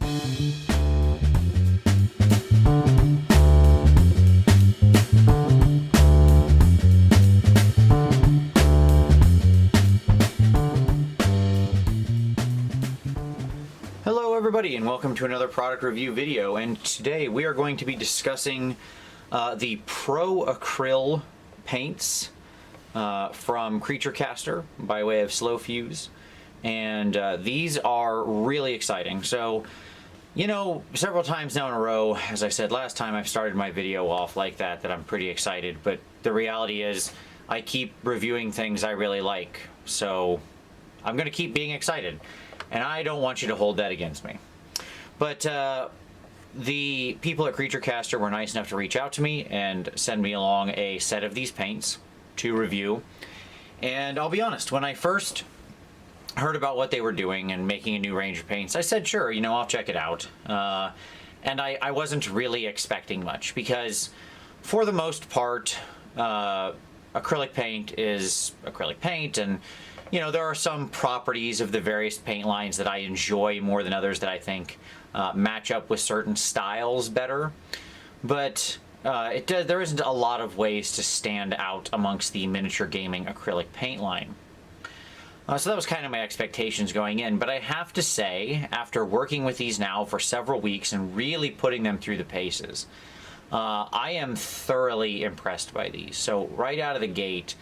Hello everybody and welcome to another product review video, and today we are going to be discussing the Pro Acryl paints from Creature Caster by way of Slow Fuse, and these are really exciting. So, you know, several times now in a row, as I said last time, I've started my video off like that I'm pretty excited, but the reality is I keep reviewing things I really like, so I'm gonna keep being excited. And I don't want you to hold that against me. But the people at Creature Caster were nice enough to reach out to me and send me along a set of these paints to review. And I'll be honest, when I first heard about what they were doing and making a new range of paints, I said, sure, you know, I'll check it out. And I wasn't really expecting much because, for the most part, acrylic paint is acrylic paint, and you know, there are some properties of the various paint lines that I enjoy more than others that I think match up with certain styles better. But there isn't a lot of ways to stand out amongst the miniature gaming acrylic paint line. So that was kind of my expectations going in. But I have to say, after working with these now for several weeks and really putting them through the paces, I am thoroughly impressed by these. So right out of the gate,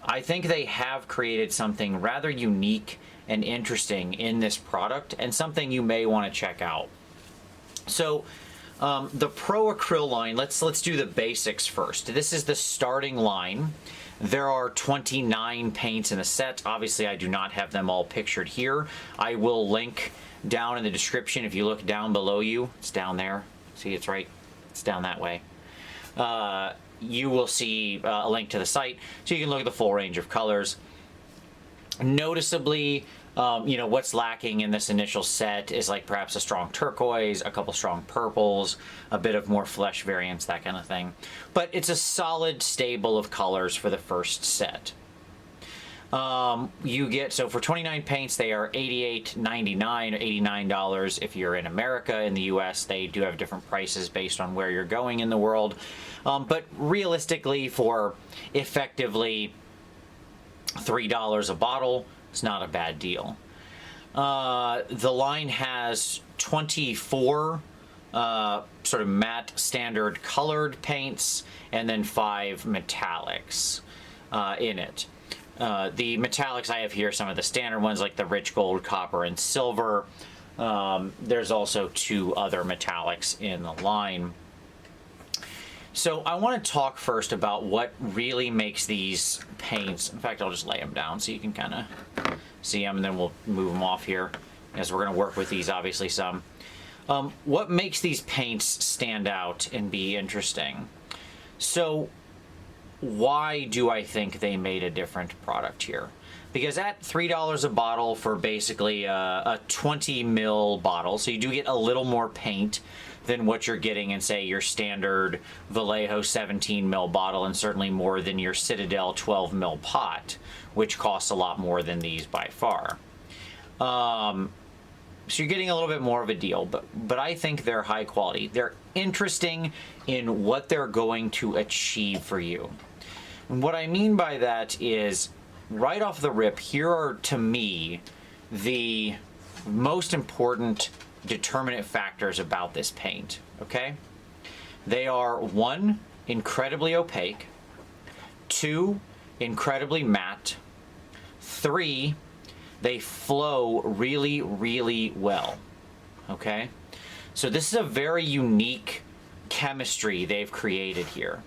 I think they have created something rather unique and interesting in this product, and something you may want to check out. So the Pro Acryl line, let's do the basics first. This is the starting line. There are 29 paints in the set. Obviously, I do not have them all pictured here. I will link down in the description. If you look down below you, it's down there. See, it's down that way. You will see a link to the site, so you can look at the full range of colors. Noticeably, you know, what's lacking in this initial set is like perhaps a strong turquoise, a couple strong purples, a bit of more flesh variants, that kind of thing. But it's a solid stable of colors for the first set. You get, so for 29 paints, they are $88.99 or $89 if you're in America. In the US, they do have different prices based on where you're going in the world. But realistically, for effectively $3 a bottle, it's not a bad deal. The line has 24 sort of matte standard colored paints, and then 5 metallics in it. The metallics I have here, some of the standard ones like the rich gold, copper, and silver. There's also 2 other metallics in the line. So I want to talk first about what really makes these paints. In fact, I'll just lay them down so you can kind of see them, and then we'll move them off here, as we're going to work with these obviously some. What makes these paints stand out and be interesting? So why do I think they made a different product here? Because at $3 a bottle for basically a 20 ml bottle, so you do get a little more paint than what you're getting in, say, your standard Vallejo 17 ml bottle, and certainly more than your Citadel 12 ml pot, which costs a lot more than these by far. So you're getting a little bit more of a deal, but I think they're high quality. They're interesting in what they're going to achieve for you. And what I mean by that is, right off the rip, here are, to me, the most important determinant factors about this paint, okay? They are 1, incredibly opaque, 2, incredibly matte, 3, they flow really, really well, okay? So this is a very unique chemistry they've created here.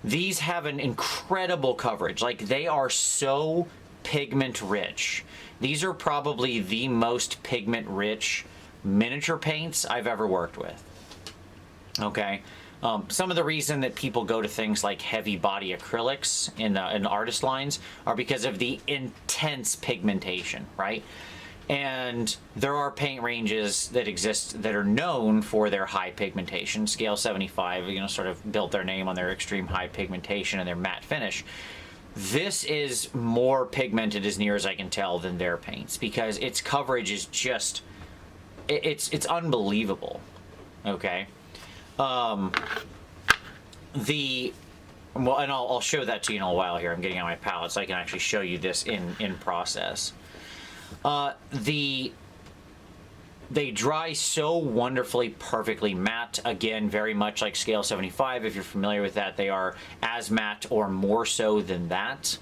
These have an incredible coverage. Like, they are so pigment rich. These are probably the most pigment rich miniature paints I've ever worked with. Okay, some of the reason that people go to things like heavy body acrylics in artist lines are because of the intense pigmentation, right? And there are paint ranges that exist that are known for their high pigmentation. Scale 75, you know, sort of built their name on their extreme high pigmentation and their matte finish. This is more pigmented, as near as I can tell, than their paints, because its coverage is just it's unbelievable. Okay. Well, and I'll show that to you in a while here. I'm getting on my palette so I can actually show you this in process. They dry so wonderfully, perfectly matte. Again, very much like Scale 75. If you're familiar with that, they are as matte or more so than that.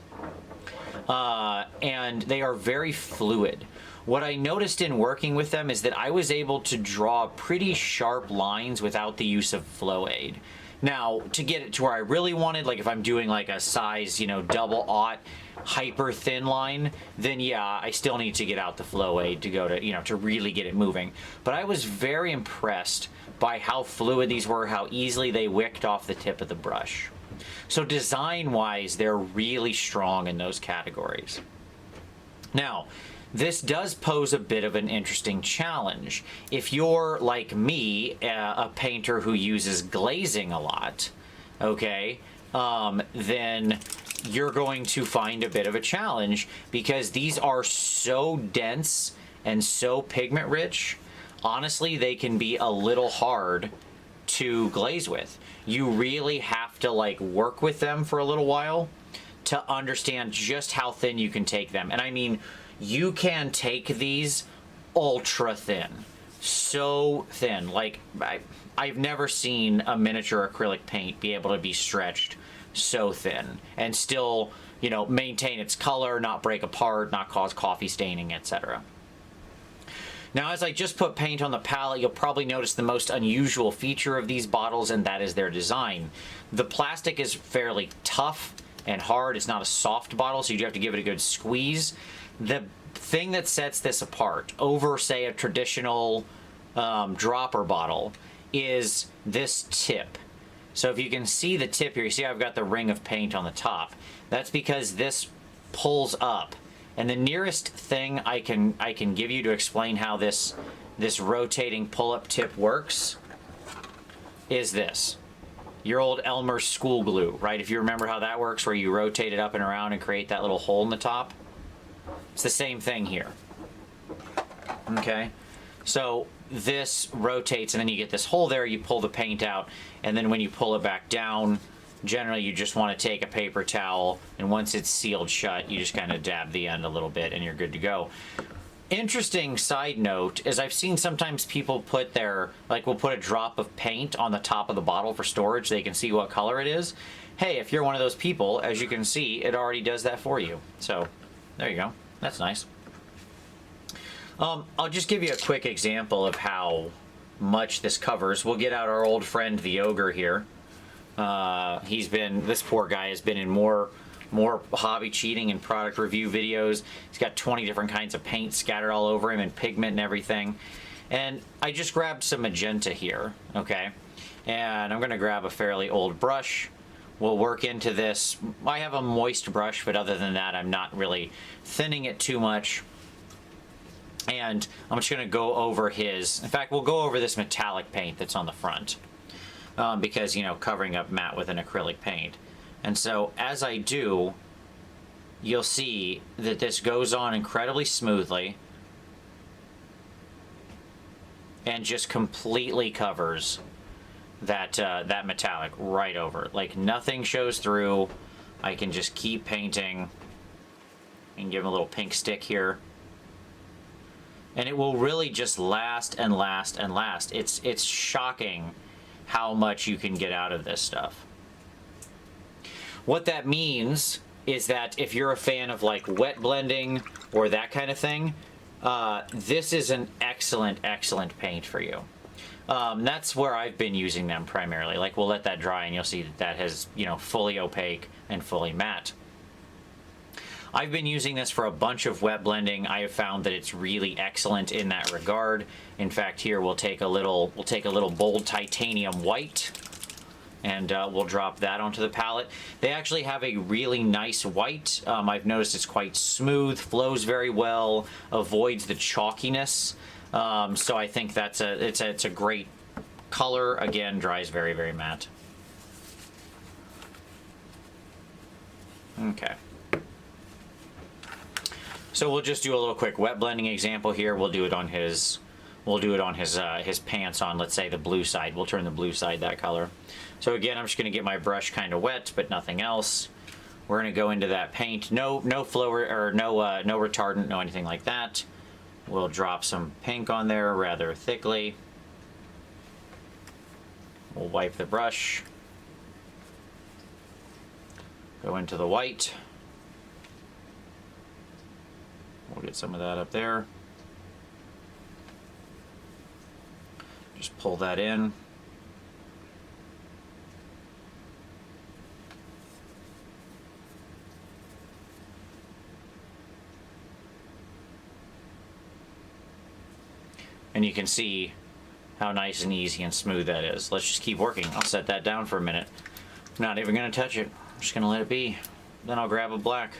And they are very fluid. What I noticed in working with them is that I was able to draw pretty sharp lines without the use of flow aid. Now, to get it to where I really wanted, like if I'm doing like a size, double aught hyper thin line, then yeah, I still need to get out the flow aid to go to, to really get it moving. But I was very impressed by how fluid these were, how easily they wicked off the tip of the brush. So design-wise, they're really strong in those categories. Now, this does pose a bit of an interesting challenge. If you're, like me, a painter who uses glazing a lot, okay, then you're going to find a bit of a challenge because these are so dense and so pigment rich. Honestly, they can be a little hard to glaze with. You really have to like work with them for a little while to understand just how thin you can take them. And I mean, you can take these ultra thin, so thin. Like I've never seen a miniature acrylic paint be able to be stretched so thin and still, maintain its color, not break apart, not cause coffee staining, etc. Now, as I just put paint on the palette, you'll probably notice the most unusual feature of these bottles, and that is their design. The plastic is fairly tough and hard. It's not a soft bottle, so you do have to give it a good squeeze. The thing that sets this apart over, say, a traditional dropper bottle is this tip. So if you can see the tip here, you see I've got the ring of paint on the top. That's because this pulls up. And the nearest thing I can give you to explain how this rotating pull-up tip works is this. Your old Elmer's school glue, right? If you remember how that works, where you rotate it up and around and create that little hole in the top. It's the same thing here. Okay? So this rotates and then you get this hole there, you pull the paint out, and then when you pull it back down, generally you just want to take a paper towel, and once it's sealed shut, you just kind of dab the end a little bit and you're good to go. Interesting side note is I've seen sometimes people put will put a drop of paint on the top of the bottle for storage so they can see what color it is. Hey, if you're one of those people, as you can see, it already does that for you. So there you go. That's nice. I'll just give you a quick example of how much this covers. We'll get out our old friend the ogre here. This poor guy has been in more hobby cheating and product review videos. He's got 20 different kinds of paint scattered all over him and pigment and everything. And I just grabbed some magenta here, okay? And I'm gonna grab a fairly old brush. We'll work into this. I have a moist brush, but other than that, I'm not really thinning it too much. And I'm just gonna go over in fact, we'll go over this metallic paint that's on the front. Because, covering up matte with an acrylic paint. And so as I do, you'll see that this goes on incredibly smoothly and just completely covers that metallic right over. Like nothing shows through. I can just keep painting and give him a little pink stick here. And it will really just last and last and last. It's shocking how much you can get out of this stuff. What that means is that if you're a fan of like wet blending or that kind of thing, this is an excellent paint for you. That's where I've been using them primarily. Like we'll let that dry and you'll see that has, fully opaque and fully matte. I've been using this for a bunch of wet blending. I have found that it's really excellent in that regard. In fact, here we'll take a little bold titanium white, and we'll drop that onto the palette. They actually have a really nice white. I've noticed it's quite smooth, flows very well, avoids the chalkiness. So I think it's a great color. Again, dries very, very matte. Okay. So we'll just do a little quick wet blending example here. We'll do it on his we'll do it on his pants on, let's say, the blue side. We'll turn the blue side that color. So again, I'm just going to get my brush kind of wet, but nothing else. We're going to go into that paint. No flow or no retardant, no anything like that. We'll drop some pink on there rather thickly. We'll wipe the brush. Go into the white. We'll get some of that up there. Just pull that in. And you can see how nice and easy and smooth that is. Let's just keep working. I'll set that down for a minute. I'm not even going to touch it. I'm just going to let it be. Then I'll grab a black.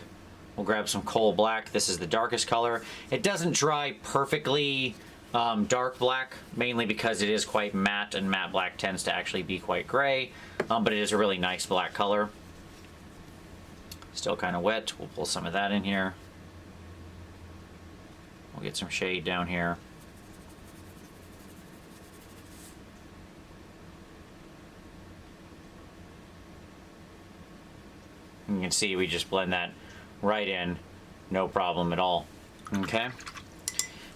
We'll grab some coal black. This is the darkest color. It doesn't dry perfectly dark black, mainly because it is quite matte, and matte black tends to actually be quite gray, but it is a really nice black color. Still kind of wet. We'll pull some of that in here. We'll get some shade down here. You can see we just blend that right in, no problem at all. Okay.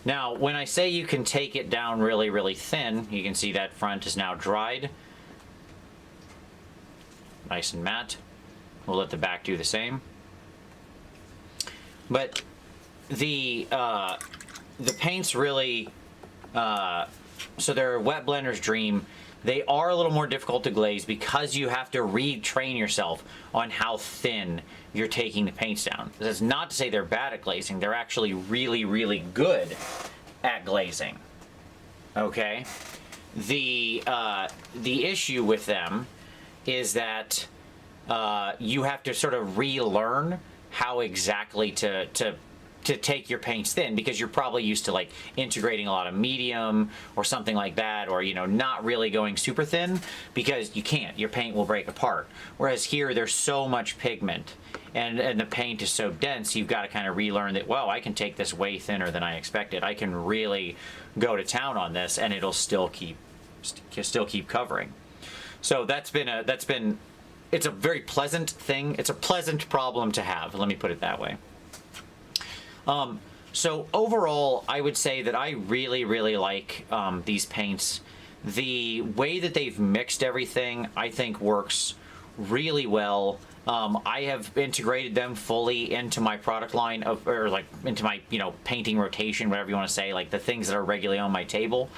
Now, when I say you can take it down really, really thin, you can see that front is now dried. Nice and matte. We'll let the back do the same. But the paints really, so they're wet blender's dream. They are a little more difficult to glaze because you have to retrain yourself on how thin you're taking the paints down. That's not to say they're bad at glazing. They're actually really, really good at glazing. Okay? The issue with them is that you have to sort of relearn how exactly to take your paints thin, because you're probably used to like integrating a lot of medium or something like that, or not really going super thin, because you can't. Your paint will break apart. Whereas here there's so much pigment and the paint is so dense, you've got to kind of relearn that, well, I can take this way thinner than I expected. I can really go to town on this and it'll still keep covering. So it's a very pleasant thing. It's a pleasant problem to have. Let me put it that way. So overall, I would say that I really, really like these paints. The way that they've mixed everything, I think, works really well. I have integrated them fully into my product line into my, painting rotation, whatever you want to say, like the things that are regularly on my table.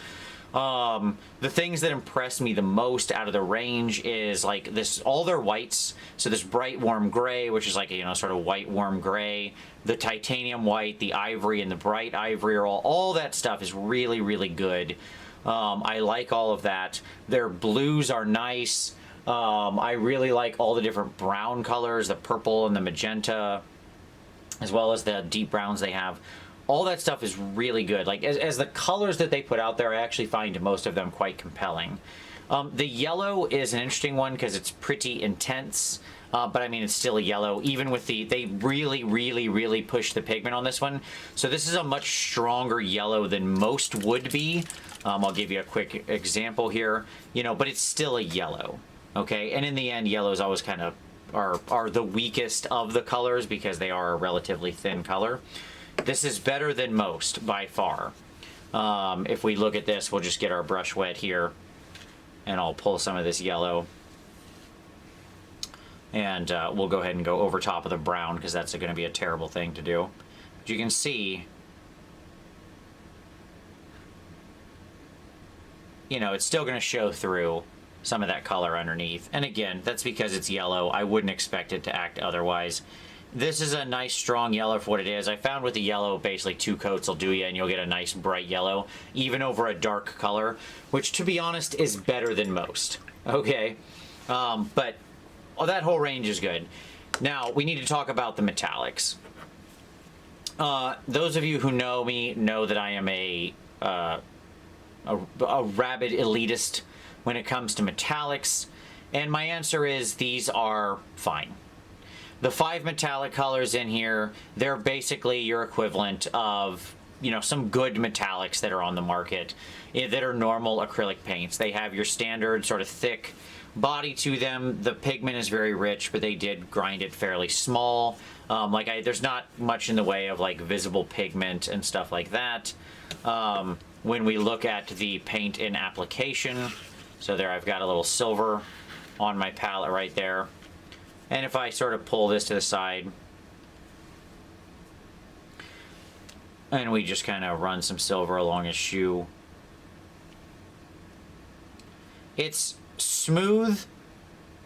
The things that impress me the most out of the range is like all their whites. So this bright warm gray, which is like a, sort of white warm gray, the titanium white, the ivory, and the bright ivory, all that stuff is really, really good. I like all of that. Their blues are nice. I really like all the different brown colors, the purple and the magenta, as well as the deep browns they have. All that stuff is really good. Like as the colors that they put out there, I actually find most of them quite compelling. The yellow is an interesting one because it's pretty intense, but I mean, it's still a yellow. Even with they really, really, really push the pigment on this one. So this is a much stronger yellow than most would be. I'll give you a quick example here, but it's still a yellow. Okay, and in the end, yellows always kind of are the weakest of the colors because they are a relatively thin color. This is better than most by far. If we look at this, we'll just get our brush wet here, and I'll pull some of this yellow, and we'll go ahead and go over top of the brown because that's going to be a terrible thing to do. But you can see, it's still going to show through some of that color underneath. And again, that's because it's yellow. I wouldn't expect it to act otherwise. This is a nice strong yellow for what it is. I found with the yellow, basically 2 coats will do you, and you'll get a nice bright yellow, even over a dark color, which, to be honest, is better than most. Okay? But that whole range is good. Now, we need to talk about the metallics. Those of you who know me know that I am a rabid elitist when it comes to metallics, and my answer is these are fine. The 5 metallic colors in here, they're basically your equivalent of some good metallics that are on the market that are normal acrylic paints. They have your standard sort of thick body to them. The pigment is very rich, but they did grind it fairly small. There's not much in the way of like visible pigment and stuff like that. When we look at the paint in application, so there I've got a little silver on my palette right there. And if I sort of pull this to the side, and we just kind of run some silver along his shoe, it's smooth.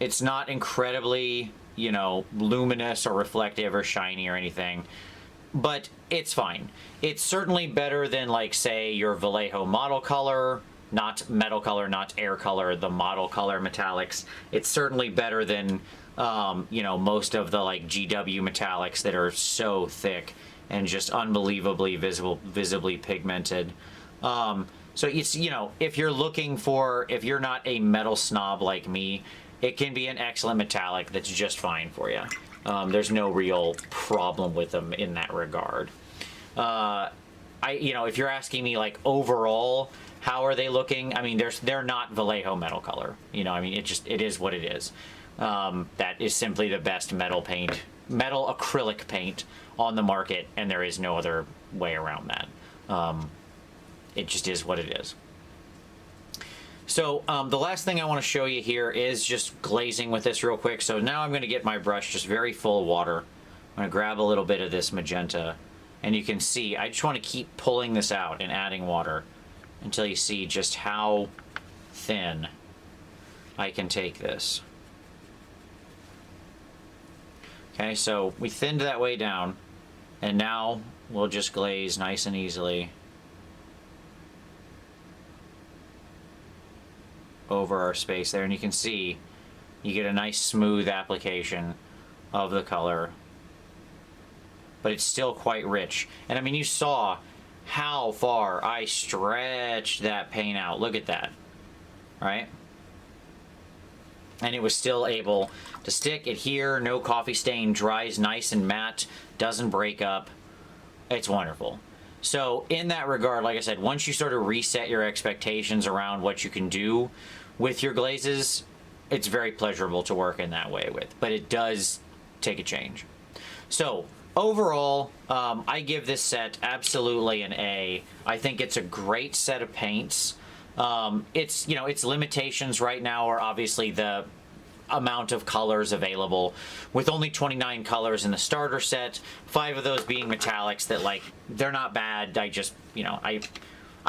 It's not incredibly, luminous or reflective or shiny or anything, but it's fine. It's certainly better than, like, say, your Vallejo model color, not metal color, not air color, the model color metallics. It's certainly better than, most of the, like, GW metallics that are so thick and just unbelievably visibly pigmented. So it's, if you're not a metal snob like me, it can be an excellent metallic that's just fine for you. There's no real problem with them in that regard. If you're asking me, like, overall, how are they looking? I mean, they're not Vallejo metal color. It is what it is. That is simply the best metal acrylic paint on the market, and there is no other way around that. It just is what it is. So the last thing I want to show you here is just glazing with this real quick. So now I'm going to get my brush just very full of water. I'm going to grab a little bit of this magenta, and you can see I just want to keep pulling this out and adding water until you see just how thin I can take this. Okay, so we thinned that way down, and now we'll just glaze nice and easily over our space there, and you can see you get a nice smooth application of the color, but it's still quite rich. And I mean, you saw how far I stretched that paint out. Look at that, right? And it was still able to stick, adhere, no coffee stain, dries nice and matte, doesn't break up. It's wonderful. So in that regard, like I said, once you sort of reset your expectations around what you can do with your glazes, it's very pleasurable to work in that way with, but it does take a change. So overall, I give this set absolutely an A. I think it's a great set of paints. Its limitations right now are obviously the amount of colors available, with only 29 colors in the starter set, 5 of those being metallics that, like, they're not bad.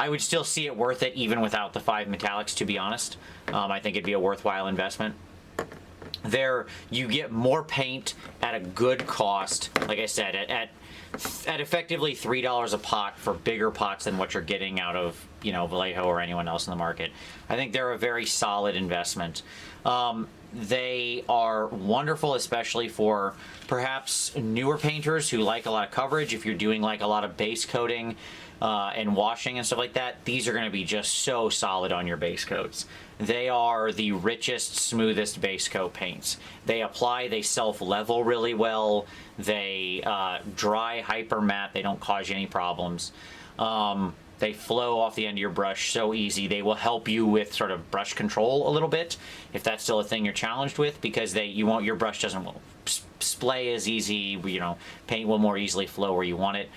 I would still see it worth it even without the 5 metallics, to be honest. I think it'd be a worthwhile investment. There, you get more paint at a good cost, like I said, at effectively $3 a pot for bigger pots than what you're getting out of, Vallejo or anyone else in the market. I think they're a very solid investment. They are wonderful, especially for perhaps newer painters who like a lot of coverage. If you're doing like a lot of base coating and washing and stuff like that, these are going to be just so solid on your base coats. They are the richest, smoothest base coat paints. They apply, they self-level really well. They dry hyper matte. They don't cause you any problems. They flow off the end of your brush so easy. They will help you with sort of brush control a little bit, if that's still a thing you're challenged with, because your brush doesn't splay as easy. Paint will more easily flow where you want it.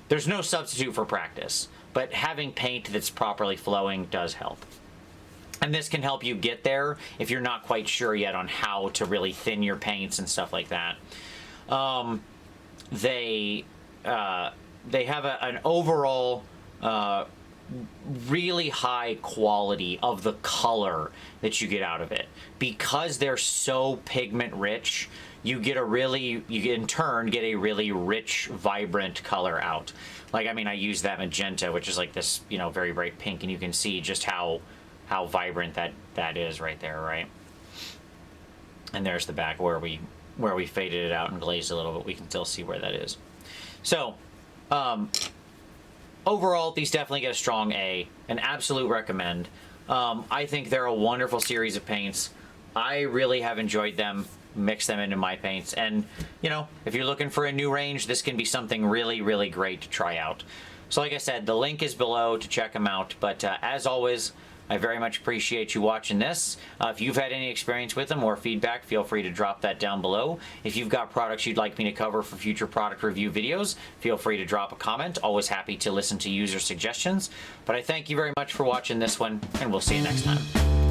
There's no substitute for practice, but having paint that's properly flowing does help. And this can help you get there if you're not quite sure yet on how to really thin your paints and stuff like that. They have an overall really high quality of the color that you get out of it. Because they're so pigment rich, you in turn get a really rich, vibrant color out. Like, I mean, I use that magenta, which is like this, very bright pink, and you can see just how vibrant that is right there, right? And there's the back where we faded it out and glazed a little bit. We can still see where that is. So, overall, these definitely get a strong A, an absolute recommend. I think they're a wonderful series of paints. I really have enjoyed them, mix them into my paints, and if you're looking for a new range, this can be something really, really great to try out. So like I said, the link is below to check them out. But as always, I very much appreciate you watching this. If you've had any experience with them or feedback, feel free to drop that down below. If you've got products you'd like me to cover for future product review videos, feel free to drop a comment. Always happy to listen to user suggestions. But I thank you very much for watching this one, and we'll see you next time.